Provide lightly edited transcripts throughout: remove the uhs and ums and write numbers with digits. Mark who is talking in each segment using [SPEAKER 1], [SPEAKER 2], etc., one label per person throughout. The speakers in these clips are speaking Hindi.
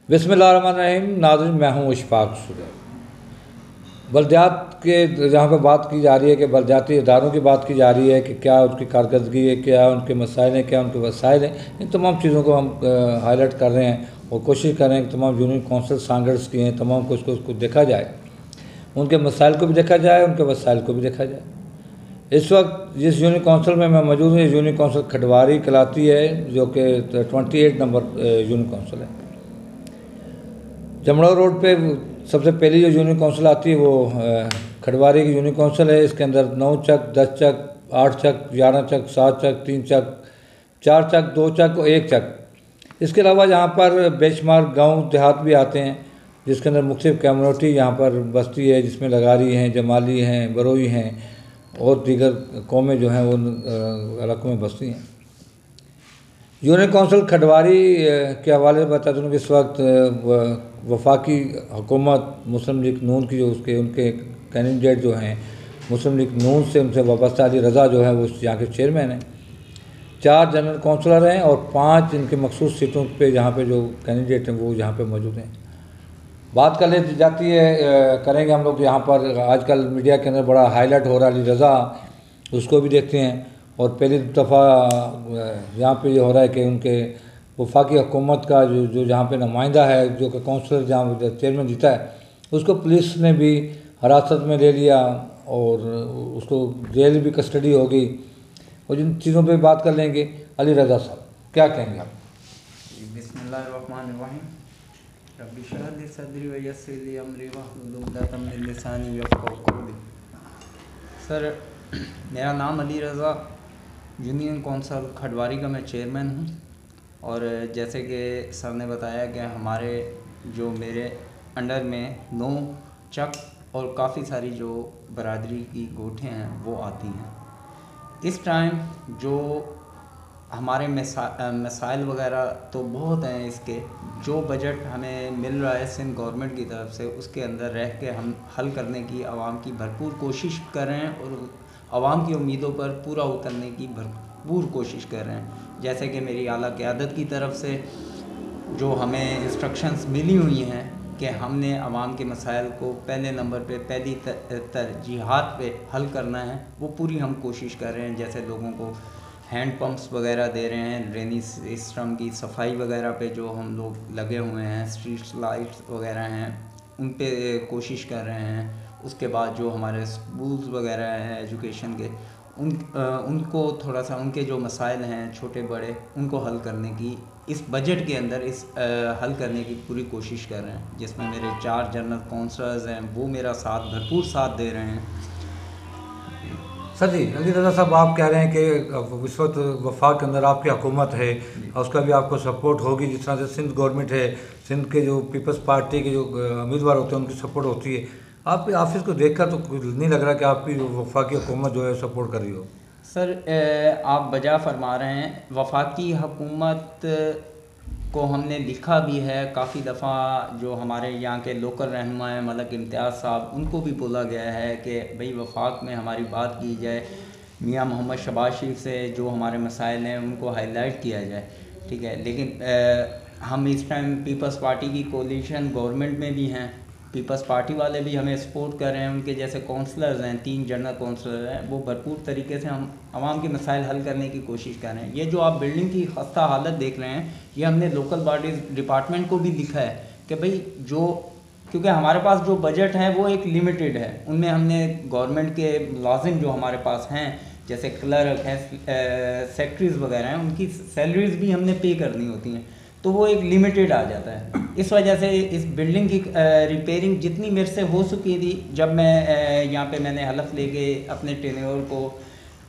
[SPEAKER 1] बिस्मिल्लाहिर्रहमानिर्रहीम। नाज़रीन, मैं हूँ इशफाक सुरैय। बल्दियात के जहाँ पर बात की जा रही है कि बल्दियाती इदारों की बात की जा रही है कि क्या उनकी कारकर्दगी है, क्या उनके मसाइल हैं, क्या उनके वसाइल हैं, इन तमाम चीज़ों को हम हाईलाइट कर रहे हैं और कोशिश कर रहे हैं कि तमाम यूनियन कौंसल स्टैंडर्ड्स की हैं, तमाम को उसको देखा जाए, उनके मसाइल को भी देखा जाए, उनके वसाइल को भी देखा जाए। इस वक्त जिस यूनियन कौंसिल में मैं मौजूद हूँ, यूनियन कौंसिल खटवारी कहलाती है, जो कि 28 नंबर यूनियन कौंसिल है। जमड़ो रोड पे सबसे पहली जो यूनियन कौंसिल आती है वो खटवारी की यूनियन कौंसिल है। इसके अंदर 9 चक, 10 चक, 8 चक, 11 चक, 7 चक, 3 चक, 4 चक, 2 चक और 1 चक। इसके अलावा यहाँ पर बेशुमार गांव देहात भी आते हैं, जिसके अंदर मुख्तलिफ कम्युनिटी यहाँ पर बस्ती है, जिसमें लगारी हैं, जमाली हैं, बरोई हैं और दीगर कौमें जो हैं वो इलाकों में बसती हैं। यूनियन कौंसिल खटवारी के हवाले से बता दूँ कि इस वक्त वफाकी हुकूमत मुस्लिम लीग नून की जो उनके कैंडिडेट जो हैं मुस्लिम लीग नून से उनसे वाबस्ता अली रज़ा जो है वो यहाँ के चेयरमैन हैं। 4 जनरल कौंसलर हैं और 5 इनके मखसूस सीटों पे जहाँ पे जो कैंडिडेट हैं वो यहाँ पे मौजूद हैं। बात कर ली जाती है करेंगे हम लोग यहाँ पर आजकल मीडिया के अंदर बड़ा हाईलाइट हो रहा है अली रज़ा, उसको भी देखते हैं। और पहली दफ़ा यहाँ पे ये हो रहा है कि उनके वफाकी हुकूमत का जो जहाँ पे नुमाइंदा है, जो कि कौंसलर जहाँ चेयरमैन जीता है, उसको पुलिस ने भी हिरासत में ले लिया और उसको जेल भी कस्टडी हो गई। और जिन चीज़ों पे बात कर लेंगे, अली रज़ा साहब क्या कहेंगे आप?
[SPEAKER 2] बिस्मिल्लाहिर्रहमानिर्रहीम। रब्बी इश्रह ली सदरी व यस्सिर ली अमरी वहलुल उक़दतम मिन लिसानी यफ़क़हू क़ौली। सर, मेरा नाम अली रज़ा, यूनियन कौंसिल खटवारी का मैं चेयरमैन हूँ। और जैसे कि सर ने बताया कि हमारे जो मेरे अंडर में 9 चक और काफ़ी सारी जो बरादरी की गोठें हैं वो आती हैं। इस टाइम जो हमारे मसाइल वगैरह तो बहुत हैं, इसके जो बजट हमें मिल रहा है सिंध गवर्नमेंट की तरफ से, उसके अंदर रह के हम हल करने की आवाम की भरपूर कोशिश कर रहे हैं और आवाम की उम्मीदों पर पूरा उतरने की भरपूर कोशिश कर रहे हैं। जैसे कि मेरी आला क़यादत की तरफ से जो हमें इंस्ट्रक्शंस मिली हुई हैं कि हमने आवाम के मसाइल को पहले नंबर पे, पहली तरजीहात पे हल करना है, वो पूरी हम कोशिश कर रहे हैं। जैसे लोगों को हैंड पंप्स वगैरह दे रहे हैं, ड्रेनेज सिस्टम की सफाई वगैरह पे जो हम लोग लगे हुए हैं, स्ट्रीट लाइट्स वगैरह हैं उन पे कोशिश कर रहे हैं। उसके बाद जो हमारे स्कूल्स वगैरह हैं एजुकेशन के, उनको थोड़ा सा उनके जो मसाइल हैं छोटे बड़े, उनको हल करने की इस बजट के अंदर हल करने की पूरी कोशिश कर रहे हैं। जिसमें मेरे 4 जनरल काउंसलर्स हैं, वो मेरा भरपूर साथ दे रहे हैं।
[SPEAKER 1] सर जी, अली रज़ा साहब, आप कह रहे हैं कि इस वक्त वफाक के अंदर आपकी हुकूमत है और उसका भी आपको सपोर्ट होगी, जिस तरह से सिंध गवर्नमेंट है, सिंध के जो पीपल्स पार्टी के जो उम्मीदवार होते हैं उनकी सपोर्ट होती है। आपके ऑफिस को देखकर तो नहीं लग रहा कि आपकी वफाकी हुकूमत जो है सपोर्ट कर रही हो।
[SPEAKER 2] सर, आप बजा फरमा रहे हैं। वफाकी हुकूमत को हमने लिखा भी है काफ़ी दफ़ा। जो हमारे यहाँ के लोकल रहनुमा हैं मलक इम्तियाज़ साहब, उनको भी बोला गया है कि भाई वफाक में हमारी बात की जाए, मियाँ मोहम्मद शहबाज शरीफ से जो हमारे मसाइल हैं उनको हाईलाइट किया जाए, ठीक है। लेकिन हम इस टाइम पीपल्स पार्टी की कोलिशन गवर्नमेंट में भी हैं, पीपल्स पार्टी वाले भी हमें सपोर्ट कर रहे हैं। उनके जैसे काउंसलर्स हैं, 3 जनरल काउंसलर हैं, वो भरपूर तरीके से हम आवाम के मसाइल हल करने की कोशिश कर रहे हैं। ये जो आप बिल्डिंग की खस्ता हालत देख रहे हैं, ये हमने लोकल बॉडीज़ डिपार्टमेंट को भी लिखा है कि भाई क्योंकि हमारे पास जो बजट है वो एक लिमिटेड है। उनमें हमने गवर्नमेंट के मुलाजिम जो हमारे पास हैं, जैसे क्लर्क हैं, सेक्रेटरीज वगैरह हैं, उनकी सैलरीज भी हमने पे करनी होती हैं, तो वो एक लिमिटेड आ जाता है। इस वजह से इस बिल्डिंग की रिपेयरिंग जितनी मेरे से हो चुकी थी, जब मैं यहाँ पे मैंने हलफ लेके अपने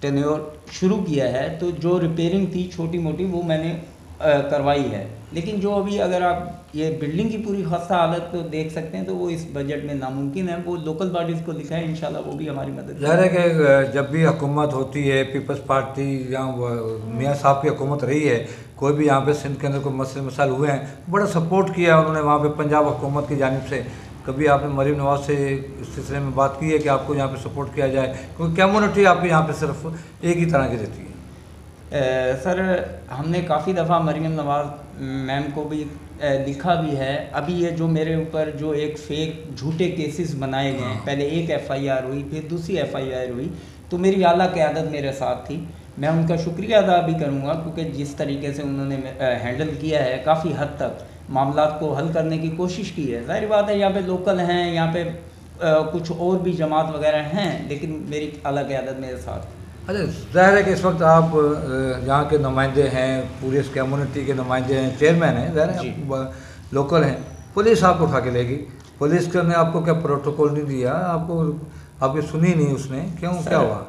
[SPEAKER 2] टेन्योर शुरू किया है, तो जो रिपेयरिंग थी छोटी मोटी वो मैंने करवाई है। लेकिन जो अभी अगर आप ये बिल्डिंग की पूरी खस्ता हालत को देख सकते हैं तो वो इस बजट में नामुमकिन है। वो लोकल बॉडीज़ को लिखा है, इंशाल्लाह वो भी हमारी मदद
[SPEAKER 1] ज़ाहिर है कि जब भी हुकूमत होती है, पीपल्स पार्टी या मियाँ साहब की हुकूमत रही है, कोई भी यहाँ पे सिंध के अंदर कोई मसले मसाइल हुए हैं, बड़ा सपोर्ट किया उन्होंने वहाँ पे पंजाब हुकूमत की जानिब से। कभी आपने मरीम नवाज से इस सिलसिले में बात की है कि आपको यहाँ पे सपोर्ट किया जाए, क्योंकि कम्युनिटी आपकी यहाँ पे सिर्फ एक ही तरह की रहती है?
[SPEAKER 2] सर, हमने काफ़ी दफ़ा मरीम नवाज़ मैम को भी लिखा भी है। अभी ये जो मेरे ऊपर जो एक फेक झूठे केसेस बनाए गए हैं, पहले एक एफआईआर हुई, फिर दूसरी एफआईआर हुई, तो मेरी आला क़यादत मेरे साथ थी। मैं उनका शुक्रिया अदा भी करूँगा क्योंकि जिस तरीके से उन्होंने हैंडल किया है, काफ़ी हद तक मामलात को हल करने की कोशिश की है। ज़ाहिर बात है यहाँ पे लोकल हैं, यहाँ पे कुछ और भी जमात वगैरह हैं, लेकिन मेरी आला क़यादत मेरे साथ।
[SPEAKER 1] अच्छा, ज़ाहिर है कि इस वक्त आप यहाँ के नुमाइंदे हैं, पूरे इस कम्युनिटी के नुमाइंदे हैं, चेयरमैन हैं, ज़ाहिर है आप लोकल हैं। पुलिस आपको उठा के लेगी, पुलिस ने आपको क्या प्रोटोकॉल नहीं दिया, आपको आपकी सुनी नहीं उसने, क्यों, क्या हुआ?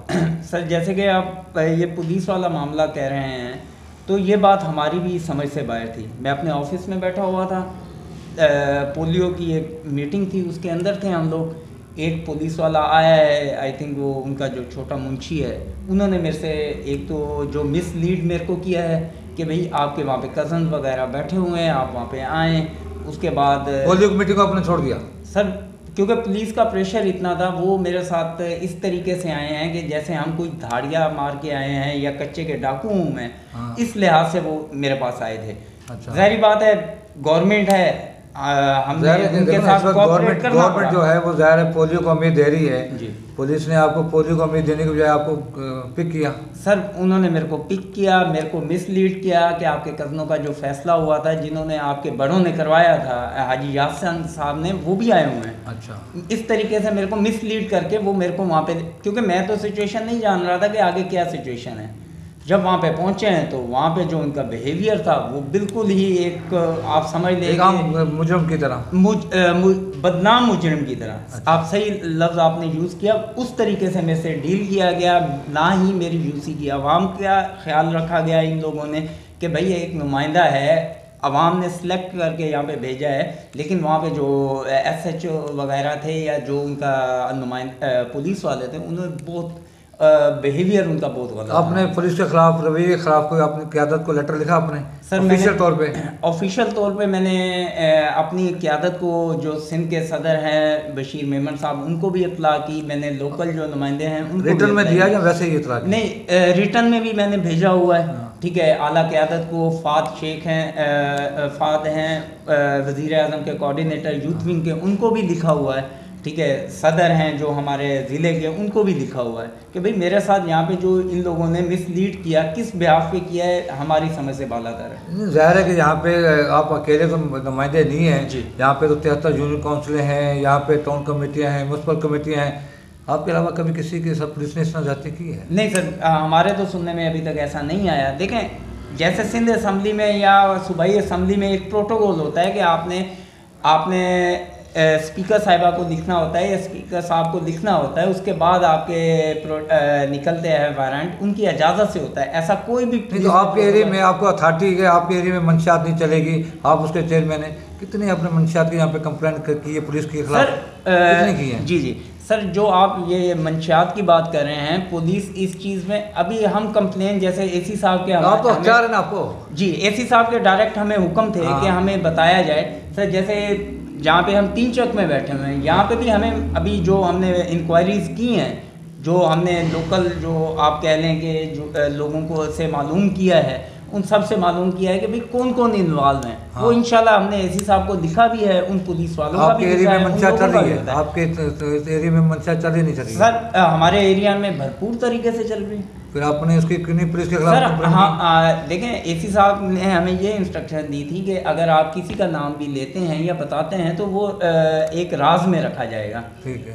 [SPEAKER 2] सर जैसे कि आप ये पुलिस वाला मामला कह रहे हैं, तो ये बात हमारी भी समझ से बाहर थी। मैं अपने ऑफिस में बैठा हुआ था, पोलियो की एक मीटिंग थी, उसके अंदर थे हम लोग। एक पुलिस वाला आया है, आई थिंक वो उनका जो छोटा मुंशी है, उन्होंने मेरे से एक तो जो मिसलीड मेरे को किया है कि भाई आपके वहाँ पे कज़न वगैरह बैठे हुए हैं, आप वहाँ पे आएँ। उसके बाद
[SPEAKER 1] पोलियो की मीटिंग को आपने छोड़ दिया?
[SPEAKER 2] सर क्योंकि पुलिस का प्रेशर इतना था, वो मेरे साथ इस तरीके से आए हैं कि जैसे हम कोई धाड़ियाँ मार के आए हैं या कच्चे के डाकू हूँ मैं।
[SPEAKER 1] हाँ।
[SPEAKER 2] इस लिहाज से वो मेरे पास आए थे।
[SPEAKER 1] अच्छा।
[SPEAKER 2] ज़ाहिर बात है गवर्नमेंट है, हमने उनके साथ कोऑपरेट करना पड़ा।
[SPEAKER 1] गवर्नमेंट जो है वो ज़ाहिर है पोलियो को उम्मीद दे रही है
[SPEAKER 2] जी।
[SPEAKER 1] पुलिस ने आपको पोलियो को उम्मीद देने के बजाय आपको पिक किया।
[SPEAKER 2] सर उन्होंने मेरे को पिक किया, मेरे को मिसलीड किया कि आपके कज़नों का जो फैसला हुआ था, जिन्होंने आपके बड़ों ने करवाया था, हाजी यासन साहब ने, वो भी आए हुए हैं।
[SPEAKER 1] अच्छा।
[SPEAKER 2] इस तरीके से मेरे को मिसलीड करके वो मेरे को वहाँ पे, क्योंकि मैं तो सिचुएशन नहीं जान रहा था कि आगे क्या सिचुएशन है। जब वहाँ पे पहुँचे हैं तो वहाँ पे जो उनका बिहेवियर था वो बिल्कुल ही एक, आप समझ लें,
[SPEAKER 1] मुजरिम की तरह,
[SPEAKER 2] बदनाम मुजरिम की तरह। अच्छा। आप सही लफ्ज़ आपने यूज़ किया। उस तरीके से मेरे से डील किया गया, ना ही मेरी यूसी की आवाम का ख्याल रखा गया इन लोगों ने कि भाई ये एक नुमाइंदा है, आवाम ने सेलेक्ट करके यहाँ पे भेजा है। लेकिन वहाँ पे जो SHO वगैरह थे या जो उनका पुलिस वाले थे, उन्होंने बहुत बिहेवियर उनका बहुत गलत।
[SPEAKER 1] आपने पुलिस के खिलाफ, रवैये के खिलाफ कोई अपनी क़यादत को लेटर लिखा आपने?
[SPEAKER 2] सर
[SPEAKER 1] ऑफिशियल तौर पे?
[SPEAKER 2] ऑफिशियल तौर पे मैंने अपनी क़यादत को, जो सिंध के सदर हैं बशीर मेमन साहब, उनको भी इतला की। मैंने लोकल जो नुमाइंदे हैं उनको
[SPEAKER 1] रिटर्न में दिया या वैसे ही इतला?
[SPEAKER 2] नहीं, रिटर्न में भी मैंने भेजा हुआ है। ठीक है, आला क़यादत को फाद शेख हैं, फाद हैं वज़ीर आज़म के कोऑर्डिनेटर यूथ विंग के, उनको भी लिखा हुआ है। ठीक है, सदर हैं जो हमारे ज़िले के, उनको भी लिखा हुआ है कि भाई मेरे साथ यहाँ पे जो इन लोगों ने मिसलीड किया, किस बिहाफ पे किया है, हमारी समझ से बालातर है।
[SPEAKER 1] ज़ाहिर है कि यहाँ पे आप अकेले तो नुमाइंदे नहीं हैं
[SPEAKER 2] जी।
[SPEAKER 1] यहाँ पे तो 73 यूनियन काउंसिलें हैं, यहाँ पे टाउन कमेटियाँ हैं, म्यूनसिपल कमेटियाँ हैं। आपके अलावा कभी किसी के साथ पुलिस ने इस तरह ज्यादती की है?
[SPEAKER 2] नहीं सर, हमारे तो सुनने में अभी तक ऐसा नहीं आया। देखें, जैसे सिंध असम्बली में या सूबाई असम्बली में एक प्रोटोकॉल होता है कि आपने स्पीकर साहिबा को लिखना होता है या स्पीकर साहब को लिखना होता है, उसके बाद आपके निकलते हैं वारंट, उनकी इजाज़त से होता है। ऐसा कोई भी
[SPEAKER 1] नहीं तो आपके एरिया में आपको अथॉरिटी है, आपके एरिया में मंशियात नहीं चलेगी, आप उसके चेयरमैन हैं, कितने अपने मंशियात के यहाँ पे कंप्लेंट की है पुलिस के खिलाफ? कितने की है?
[SPEAKER 2] जी जी सर, जो आप ये मंशियात की बात कर रहे हैं, पुलिस इस चीज़ में अभी हम कंप्लेन, जैसे AC साहब के,
[SPEAKER 1] आप तो अख्तियार है ना आपको?
[SPEAKER 2] जी, AC साहब के डायरेक्ट हमें हुक्म थे कि हमें बताया जाए। सर जैसे जहाँ पे हम 3 चक में बैठे हुए हैं, यहाँ पे भी हमें अभी जो हमने इंक्वायरीज़ की हैं, जो हमने लोकल जो आप कह लें कि जो लोगों को से मालूम किया है, उन सब से मालूम किया है कि भाई कौन कौन इन्वॉल्व हैं। हाँ। वो इंशाल्लाह हमने AC साहब को लिखा भी है, उन पुलिस वालों का भी
[SPEAKER 1] एरिया में मंशा चल रही है? आपके एरिया में मंशा चल रही नहीं चल रही?
[SPEAKER 2] सर हमारे एरिया में भरपूर तरीके से चल रही।
[SPEAKER 1] फिर आपने उसकी कितनी पुलिस के खिलाफ?
[SPEAKER 2] सर हाँ, देखें, AC साहब ने हमें ये इंस्ट्रक्शन दी थी कि अगर आप किसी का नाम भी लेते हैं या बताते हैं तो वो एक राज में रखा जाएगा।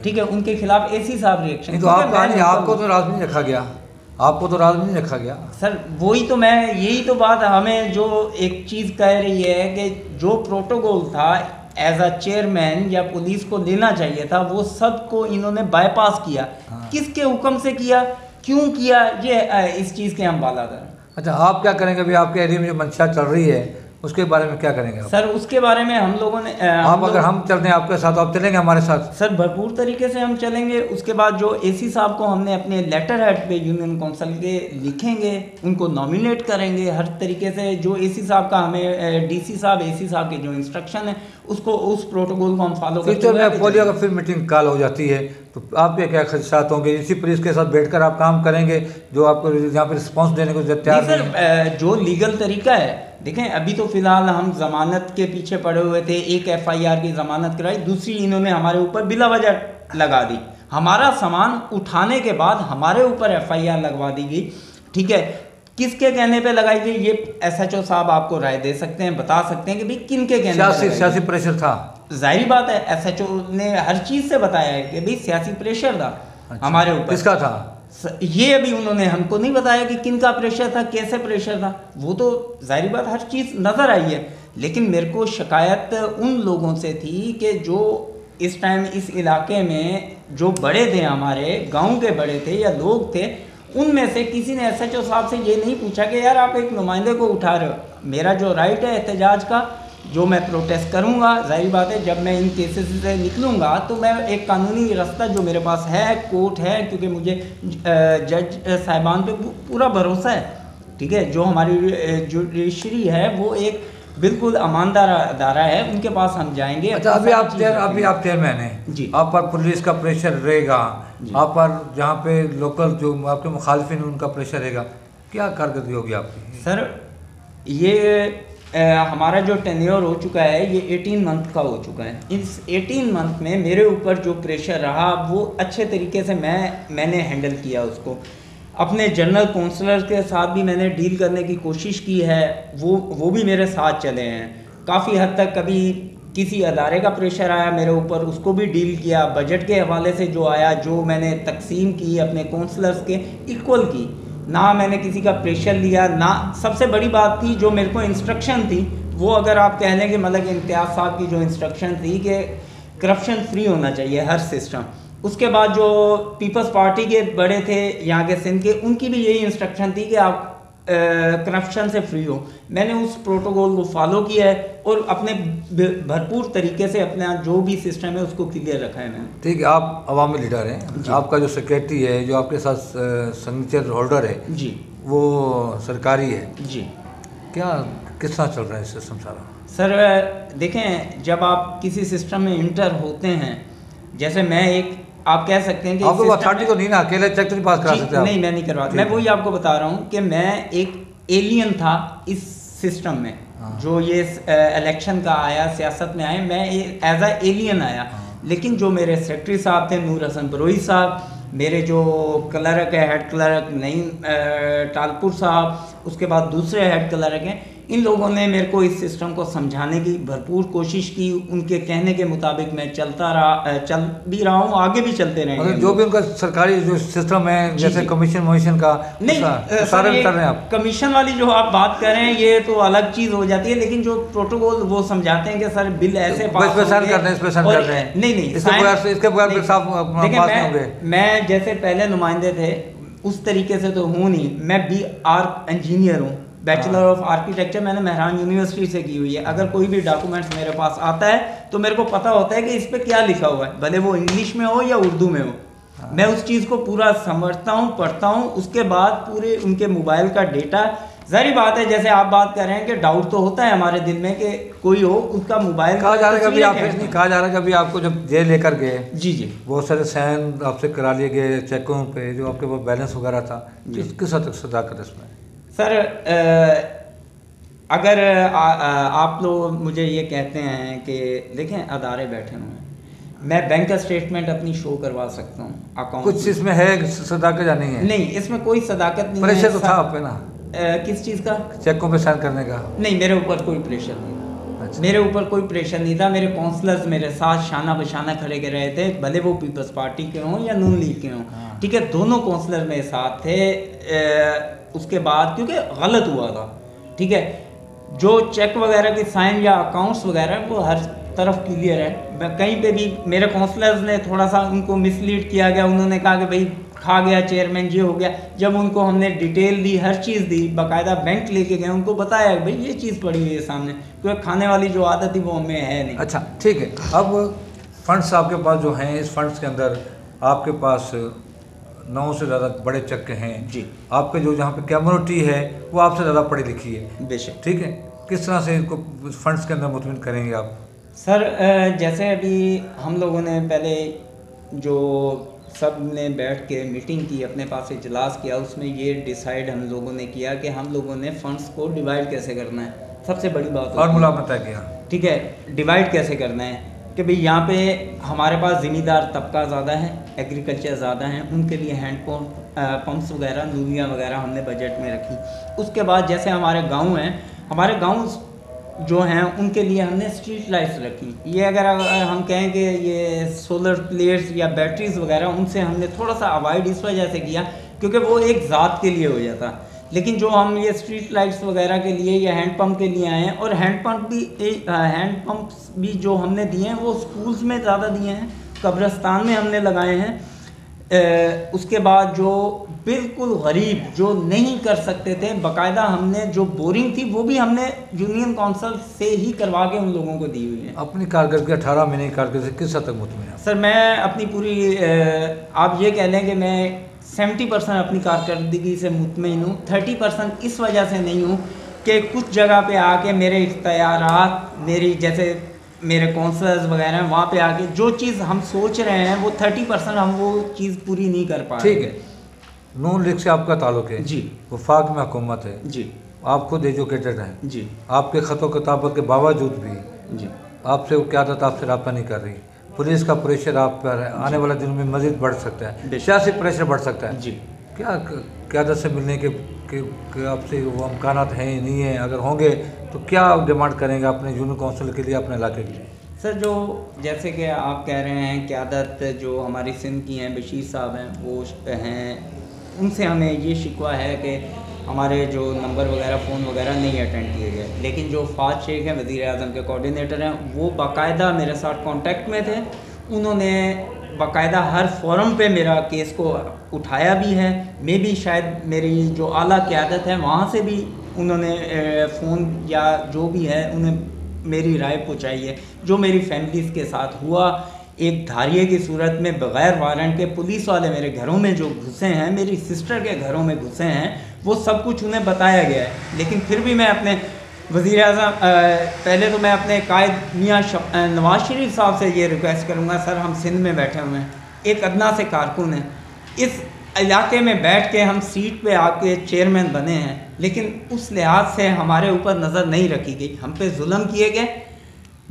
[SPEAKER 2] ठीक है, उनके खिलाफ AC साहब रिएक्शन।
[SPEAKER 1] तो आपको तो राज में नहीं रखा गया, आपको तो राज में नहीं रखा गया
[SPEAKER 2] सर। वही तो मैं, यही तो बात हमें जो एक चीज़ कह रही है कि जो प्रोटोकॉल था एज अ चेयरमैन या पुलिस को लेना चाहिए था, वो सब को इन्होंने बाईपास किया। हाँ। किसके हुक्म से किया, क्यों किया, ये इस चीज़ के हम बालातर।
[SPEAKER 1] अच्छा, आप क्या करेंगे अभी आपके एरिया में जो मंशा चल रही है उसके बारे में क्या करेंगे आप? सर
[SPEAKER 2] उसके बारे में हम लोगों ने
[SPEAKER 1] अगर हम चलते हैं आपके साथ, आप चलेंगे हमारे साथ?
[SPEAKER 2] सर भरपूर तरीके से हम चलेंगे। उसके बाद जो AC साहब को हमने अपने लेटर हेड पे यूनियन काउंसिल के लिखेंगे, उनको नॉमिनेट करेंगे हर तरीके से। जो AC साहब का हमें DC साहब, AC साहब के जो इंस्ट्रक्शन है उसको, उस प्रोटोकॉल को हम फॉलो करते हैं।
[SPEAKER 1] मैं पोलियो का फिर मीटिंग कॉल हो जाती है तो आपके क्या खदशात होंगे? इसी पुलिस के साथ बैठकर आप काम करेंगे जो आपको यहाँ पे रिस्पॉन्स देने को तैयार
[SPEAKER 2] नहीं? सर जो लीगल तरीका है देखें अभी तो फिलहाल हम जमानत के पीछे पड़े हुए थे, एक एफआईआर की जमानत कराई, दूसरी इन्होंने हमारे ऊपर बिला वजह लगा दी। हमारा सामान उठाने के बाद हमारे ऊपर एफआईआर लगवा दी गई। ठीक है, किसके कहने पे लगाई गई ये एसएचओ साहब आपको राय दे सकते हैं, बता सकते हैं कि भाई किन के कहने पे?
[SPEAKER 1] सियासी प्रेशर था।
[SPEAKER 2] जाहिर बात है, एसएचओ ने हर चीज से बताया है कि भाई सियासी प्रेशर था। अच्छा, हमारे ऊपर
[SPEAKER 1] किसका था
[SPEAKER 2] ये अभी उन्होंने हमको नहीं बताया कि किन का प्रेशर था, कैसे प्रेशर था। वो तो जाहिर बात हर चीज नजर आई है, लेकिन मेरे को शिकायत उन लोगों से थी कि जो इस टाइम इस इलाके में जो बड़े थे, हमारे गांव के बड़े थे या लोग थे, उनमें से किसी ने एसएचओ साहब से ये नहीं पूछा कि यार आप एक नुमाइंदे को उठा रहे हो, मेरा जो राइट है एहतजाज का, जो मैं प्रोटेस्ट करूंगा, जाहिर बात है जब मैं इन केसेस से निकलूंगा तो मैं एक कानूनी रास्ता जो मेरे पास है, कोर्ट है, क्योंकि मुझे जज साहिबान पे पूरा भरोसा है। ठीक है, जो हमारी जुडिशरी है वो एक बिल्कुल ईमानदार अदारा है, उनके पास हम जाएंगे।
[SPEAKER 1] अच्छा, अभी आप चेयरमैन हैं जी, आप पर पुलिस का प्रेशर रहेगा, आप पर जहाँ पे लोकल जो आपके मुखालिफिन उनका प्रेशर रहेगा, क्या कारकर्दगी होगी आपकी?
[SPEAKER 2] सर ये हमारा जो टेन्योर हो चुका है ये 18 मंथ का हो चुका है। इस 18 मंथ में मेरे ऊपर जो प्रेशर रहा वो अच्छे तरीके से मैंने हैंडल किया उसको। अपने जनरल काउंसलर के साथ भी मैंने डील करने की कोशिश की है, वो भी मेरे साथ चले हैं काफ़ी हद तक। कभी किसी अदारे का प्रेशर आया मेरे ऊपर, उसको भी डील किया। बजट के हवाले से जो आया, जो मैंने तकसीम की अपने काउंसलर्स के इक्वल की, ना मैंने किसी का प्रेशर लिया ना। सबसे बड़ी बात थी जो मेरे को इंस्ट्रक्शन थी वो, अगर आप कह लें कि मतलब इम्तियाज़ साहब की जो इंस्ट्रक्शन थी कि करप्शन फ्री होना चाहिए हर सिस्टम। उसके बाद जो पीपल्स पार्टी के बड़े थे यहाँ के सिंध के, उनकी भी यही इंस्ट्रक्शन थी कि आप करप्शन से फ्री हो। मैंने उस प्रोटोकॉल को फॉलो किया है और अपने भरपूर तरीके से अपना जो भी सिस्टम है उसको क्लियर रखा है मैंने।
[SPEAKER 1] ठीक है, आप अवामी लीडर हैं, आपका जो सेक्रेटरी है, जो आपके साथ सिग्नेचर होल्डर है जी, वो सरकारी है जी। क्या किस तरह चल रहा है सिस्टम सारा?
[SPEAKER 2] सर देखें, जब आप किसी सिस्टम में इंटर होते हैं, जैसे मैं एक, आप कह सकते हैं कि
[SPEAKER 1] आपको अथॉरिटी तो नहीं ना, अकेले चेक तो नहीं पास करा सकते आप?
[SPEAKER 2] नहीं, मैं नहीं करवा, मैं वही आपको बता रहा हूँ कि मैं एक एलियन था इस सिस्टम में। जो ये इलेक्शन का आया, सियासत में आए, मैं एज अ एलियन आया। लेकिन जो मेरे सेक्रेटरी साहब थे नूर हसन बरोई साहब, मेरे जो क्लर्क है, हेड क्लर्क नईम टालपुर साहब, उसके बाद दूसरे हेड क्लर्क हैं, इन लोगों ने मेरे को इस सिस्टम को समझाने की भरपूर कोशिश की। उनके कहने के मुताबिक मैं चल भी रहा हूँ, आगे भी चलते रहेंगे।
[SPEAKER 1] जो भी उनका सरकारी जो सिस्टम है, जैसे कमीशन का
[SPEAKER 2] नहीं,
[SPEAKER 1] सारे कर रहे हैं आप?
[SPEAKER 2] कमीशन वाली जो आप बात कर रहे हैं ये तो अलग चीज़ हो जाती है, लेकिन जो प्रोटोकॉल वो समझाते हैं कि सर बिल ऐसे पास कर रहे हैं। नहीं,
[SPEAKER 1] इसके बगैर साफ पास नहीं होंगे।
[SPEAKER 2] मैं जैसे पहले नुमाइंदे थे उस तरीके से तो हूँ नहीं। मैं BArch इंजीनियर हूँ, बैचलर ऑफ आर्किटेक्चर मैंने मेहरान यूनिवर्सिटी से की हुई है। अगर कोई भी डॉक्यूमेंट्स मेरे पास आता है तो मेरे को पता होता है कि इस पे क्या लिखा हुआ है, भले वो इंग्लिश में हो या उर्दू में हो। मैं उस चीज़ को पूरा समझता हूँ, पढ़ता हूँ। उसके बाद पूरे उनके मोबाइल का डेटा, जाहिर बात है जैसे आप बात कर रहे हैं कि डाउट तो होता है हमारे दिल में कि कोई हो, उसका मोबाइल
[SPEAKER 1] कहा जा रहा है कभी आप नहीं कहा जा रहा है कभी आपको जब जेल लेकर गए
[SPEAKER 2] जी
[SPEAKER 1] बहुत सारे साइन आपसे करा लिए गए चेकों पे, जो आपके पास बैलेंस वगैरह था, किस हद तक सदाकत है इसमें?
[SPEAKER 2] सर अगर आप लोग मुझे ये कहते हैं कि देखें अदारे बैठे हुए हैं, मैं बैंक स्टेटमेंट अपनी शो करवा सकता हूँ अकाउंट।
[SPEAKER 1] कुछ इसमें है सदाकत या नहीं है?
[SPEAKER 2] नहीं, इसमें कोई सदाकत नहीं है।
[SPEAKER 1] प्रेशर तो था आप पे ना?
[SPEAKER 2] किस चीज़ का?
[SPEAKER 1] चेकों पे साइन करने का?
[SPEAKER 2] नहीं, मेरे ऊपर कोई प्रेशर नहीं था। अच्छा। मेरे ऊपर कोई प्रेशर नहीं था। मेरे काउंसलर्स मेरे साथ शाना बशाना खड़े कर रहे थे, भले वो पीपल्स पार्टी के हों या नून लीग के हों। ठीक है, दोनों काउंसलर मेरे साथ थे। उसके बाद क्योंकि गलत हुआ था, ठीक है, जो चेक वगैरह के साइन या अकाउंट्स वगैरह वो हर तरफ क्लियर है। कहीं पे भी मेरे काउंसलर्स ने थोड़ा सा उनको मिसलीड किया गया, उन्होंने कहा कि भाई खा गया चेयरमैन, ये हो गया। जब उनको हमने डिटेल दी, हर चीज़ दी, बाकायदा बैंक लेके गए, उनको बताया भाई ये चीज़ पड़ी हुई है सामने, क्योंकि खाने वाली जो आदत थी वो हमें है नहीं।
[SPEAKER 1] अच्छा ठीक है, अब फंड्स आपके पास जो हैं, इस फंड्स के अंदर आपके पास 9 से ज़्यादा बड़े चक्के हैं जी। आपके जो जहाँ पे कम्युनिटी है वो आपसे ज़्यादा पढ़ी लिखी है
[SPEAKER 2] बेशक,
[SPEAKER 1] ठीक है, किस तरह से इनको फंड्स के अंदर मुतमिन करेंगे आप?
[SPEAKER 2] सर जैसे अभी हम लोगों ने पहले जो सब ने बैठ के मीटिंग की, अपने पास इजलास किया, उसमें ये डिसाइड हम लोगों ने किया कि हम लोगों ने फ़ंड्स को डिवाइड कैसे करना है। सबसे बड़ी बात
[SPEAKER 1] फार्मूला आपने तय किया,
[SPEAKER 2] ठीक है। डिवाइड कैसे करना है कि भाई यहाँ पे हमारे पास ज़मींदार तबका ज़्यादा है, एग्रीकल्चर ज़्यादा है, उनके लिए हैंड पंप्स वगैरह, नूरियाँ वगैरह हमने बजट में रखी। उसके बाद जैसे हमारे गांव हैं, हमारे गांव जो हैं उनके लिए हमने स्ट्रीट लाइट्स रखी। ये अगर हम कहें कि ये सोलर प्लेट्स या बैटरीज वगैरह, उनसे हमने थोड़ा सा अवॉइड इस वजह से किया क्योंकि वो एक ज़ात के लिए हो जाता। लेकिन जो हम ये स्ट्रीट लाइट्स वगैरह के लिए या हैंड पंप के लिए आए हैं, और हैंड पंप्स भी जो हमने दिए हैं वो स्कूल्स में ज़्यादा दिए हैं, कब्रिस्तान में हमने लगाए हैं। उसके बाद जो बिल्कुल गरीब जो नहीं कर सकते थे, बाकायदा हमने जो बोरिंग थी वो भी हमने यूनियन काउंसिल से ही करवा के उन लोगों को दी हुई है।
[SPEAKER 1] अपनी कारकर्दगी 18 महीने की कारकर्दगी से किस हद तक मुतमिन हैं?
[SPEAKER 2] सर मैं अपनी पूरी आप ये कह लें कि मैं 70% अपनी कारकर्दगी से मुतमिन हूँ। 30% इस वजह से नहीं हूँ कि कुछ जगह पे आके मेरे इख्तियारात, मेरी जैसे मेरे कौंसलर्स वगैरह हैं, वहाँ पे आके जो चीज़ हम सोच रहे हैं वो 30% हम वो चीज़ पूरी नहीं कर पा रहे।
[SPEAKER 1] ठीक है, नून लीग से आपका ताल्लुक है
[SPEAKER 2] जी,
[SPEAKER 1] वफाक में हुकूमत है
[SPEAKER 2] जी,
[SPEAKER 1] आप खुद एजुकेटेड हैं
[SPEAKER 2] जी,
[SPEAKER 1] आपके ख़त किताबत के बावजूद भी
[SPEAKER 2] जी,
[SPEAKER 1] आपसे वो क़यादत आपसे रब्ता नहीं कर रही, पुलिस का प्रेशर आप पर है, आने वाले दिनों में मज़ीद बढ़ सकता है, सियासी प्रेशर बढ़ सकता है।
[SPEAKER 2] जी।
[SPEAKER 1] क्या क़यादत से मिलने के आपसे वो अमकानात हैं नहीं हैं? अगर होंगे तो क्या डिमांड करेंगे अपने यूनियन काउंसिल के लिए, अपने इलाके के लिए?
[SPEAKER 2] सर जो जैसे कि आप कह रहे हैं क़यादत जो हमारी सिंध की हैं, बशीर साहब हैं, वो हैं, उनसे हमें ये शिकवा है कि हमारे जो नंबर वगैरह फ़ोन वगैरह नहीं अटेंड किए गए। लेकिन जो फ़ाद शेख हैं, वज़ीर आज़म के कोऑर्डिनेटर हैं, वो बाकायदा मेरे साथ कांटेक्ट में थे। उन्होंने बाकायदा हर फोरम पे मेरा केस को उठाया भी है। मैं भी शायद मेरी जो आला क़यादत है वहाँ से भी उन्होंने फ़ोन या जो भी है उन्हें मेरी राय पहुँचाई है। जो मेरी फैमिलीज़ के साथ हुआ, एक धारिये की सूरत में बग़ैर वारंट के पुलिस वाले मेरे घरों में जो घुसे हैं, मेरी सिस्टर के घरों में घुसे हैं, वो सब कुछ उन्हें बताया गया है। लेकिन फिर भी मैं अपने वज़ीर आज़म पहले तो मैं अपने कायद मियाँ नवाज़ शरीफ साहब से ये रिक्वेस्ट करूँगा, सर हम सिंध में बैठे हुए हैं, एक अदना से कारकुन हैं, इस इलाके में बैठ के हम सीट पे आके चेयरमैन बने हैं, लेकिन उस लिहाज से हमारे ऊपर नज़र नहीं रखी गई, हम पे जुल्म किए गए।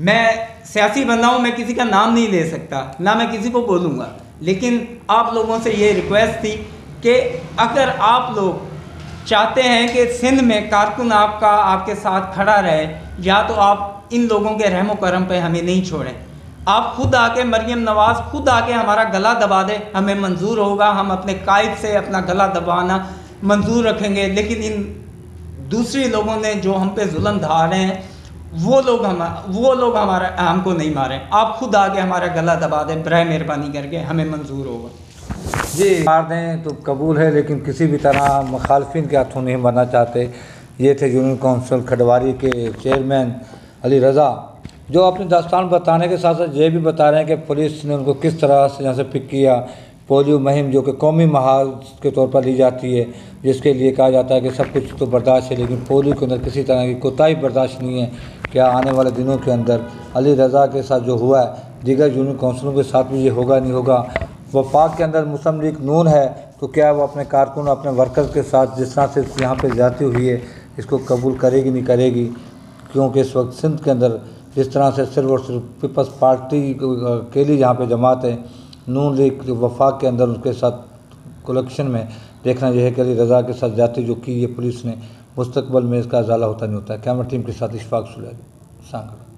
[SPEAKER 2] मैं सियासी बंदा हूँ, मैं किसी का नाम नहीं ले सकता, ना मैं किसी को बोलूँगा, लेकिन आप लोगों से ये रिक्वेस्ट थी कि अगर आप लोग चाहते हैं कि सिंध में कारकुन आपका आपके साथ खड़ा रहे, या तो आप इन लोगों के रहमो करम पे हमें नहीं छोड़ें। आप खुद आके, मरियम नवाज़ खुद आके हमारा गला दबा दे, हमें मंजूर होगा, हम अपने कायद से अपना गला दबाना मंजूर रखेंगे। लेकिन इन दूसरे लोगों ने जो हम पे जुल्म ढा रहे हैं, वो लोग हमारा हमको नहीं मारें, आप खुद आके हमारा गला दबा दें, बराए मेहरबानी करके, हमें मंजूर होगा।
[SPEAKER 1] जी, मार दें तो कबूल है, लेकिन किसी भी तरह मुखालफिन के हाथों नहीं बनना चाहते। ये थे यूनियन काउंसिल खडवारी के चेयरमैन अली रज़ा, जो अपनी दास्तान बताने के साथ साथ ये भी बता रहे हैं कि पुलिस ने उनको किस तरह से यहाँ से पिक किया। पोलियो मुहिम जो कि कौमी महाज के तौर पर ली जाती है, जिसके लिए कहा जाता है कि सब कुछ तो बर्दाश्त है, लेकिन पोलियो के अंदर किसी तरह की कोताही बर्दाश्त नहीं है। क्या आने वाले दिनों के अंदर अली रज़ा के साथ जो हुआ है, दीगर यूनियन काउंसिलों के साथ भी ये होगा नहीं होगा? वफाक के अंदर मुस्लिम लीग नून है, तो क्या वो अपने कारकुन, अपने वर्कर्स के साथ जिस तरह से यहाँ पे ज्यादती हुई है, इसको कबूल करेगी नहीं करेगी? क्योंकि इस वक्त सिंध के अंदर जिस तरह से सिर्फ और सिर्फ पीपल्स पार्टी के लिए यहाँ पे जमात है, नून लीग वफाक के अंदर उसके साथ कलेक्शन में देखना यह है कि अली रज़ा के साथ ज्यादती जो की है पुलिस ने, मुस्तकबल में इसका अजाला होता नहीं होता है। कैमरा टीम के साथ इशफाक सुलैमान, सांगड़।